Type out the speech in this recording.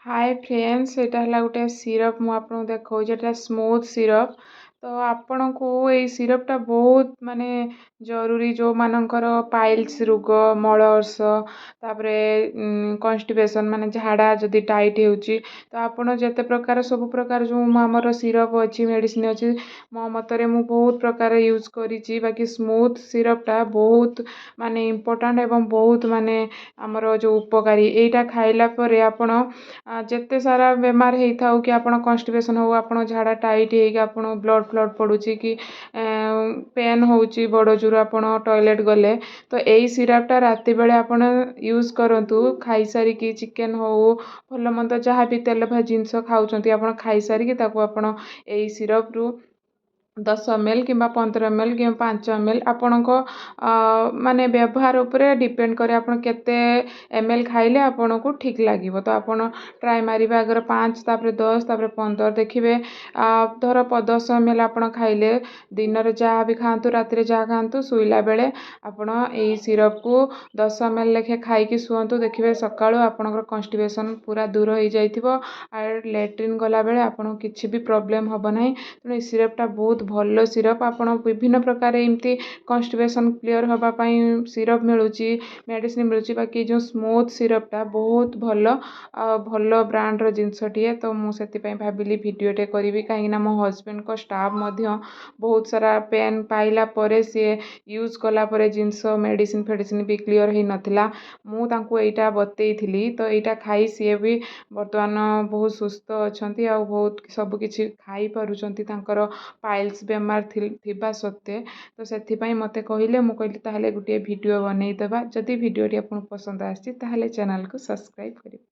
Hi friends एटा हला गोटे syrup मु आपन देखौ जेटा स्मूथ सिरप तो आपन को ए सिरप टा बहुत माने जरूरी जो मानकर पाइल्स रोग मलर्स तापरे कॉन्स्टिपेशन माने झाड़ा जदी टाइट हेउची तो आपन जते प्रकार सब प्रकार जो हमर सिरप अछि मेडिसिन अछि मो मतरे मु बहुत प्रकार यूज करिछि बाकी स्मूथ सिरप टा बहुत माने इम्पोर्टेंट एवं बहुत माने हमर जो उपकारी एटा खाइला परे आपन जेते सारा बेमार हेई थाउ कि आपन कॉन्स्टिपेशन हो आपन झाड़ा टाइट हेई कि आपन ब्लड फ्लड पडुची कि पेन होउची बड़ जोर आपन टॉयलेट गले तो एई सिरप टा राति बेले आपन यूज करंतु खाई सारी कि चिकन हो भल मंद जहाँ भी तेल भाजी जिनस खाउचंती आपन खाई सारी कि ताको आपन एई सिरप रु 10 ml कि 15 ml कि 5 ml आपण को माने व्यवहार उपरे डिपेंड करे आपण केते ml खाइले आपण को ठीक लागिवो तो आपण ट्राई मारिबे अगर 5 तापर 10 तापर 15 देखिबे धर 10 ml आपण खाइले दिन रे जहाँ भी खांतु राति रे जहाँ खांतु सुइला बेले आपण एई सिरप को 10 ml लेखे खाई कि सुअंतु देखिबे सकाळो आपण कॉन्स्टिपेशन पूरा दूर हो जाइथिबो आ लैट्रिन गला बेले आपण किछि भी प्रॉब्लम होबो नाही तो ए सिरप टा बहुत भल सिरप आपण विभिन्न प्रकार एमती कॉन्स्टिपेशन क्लियर होबा पई सिरप मिलुची मेडिसिन मिलुची बाकी जो स्मूथ सिरप टा बहुत भल भल ब्रांड रो जिंसटिए तो मु सेति पई भाबिली वीडियो टे करिवि काहे ना मो हस्बैंड को स्टाफ मध्य बहुत सारा पेन पाइला परे से यूज कला परे जिंस मेडिसिन फेडिसिन भी क्लियर हे नथिला मु तांको एटा बतेइथिली तो एटा खाई से भी वर्तमान बहुत सुस्थ अछंती आ बहुत सब किछि खाई पारुचंती तांकर पाइल्स बेमार थिबा सत्ते तो सेथिपाई मते कहिले मु कहली ताहले गुटिए वीडियो बनै देबा जदि वीडियोटी आपन पसंद आछि ताहले चैनल को सब्सक्राइब करिवे।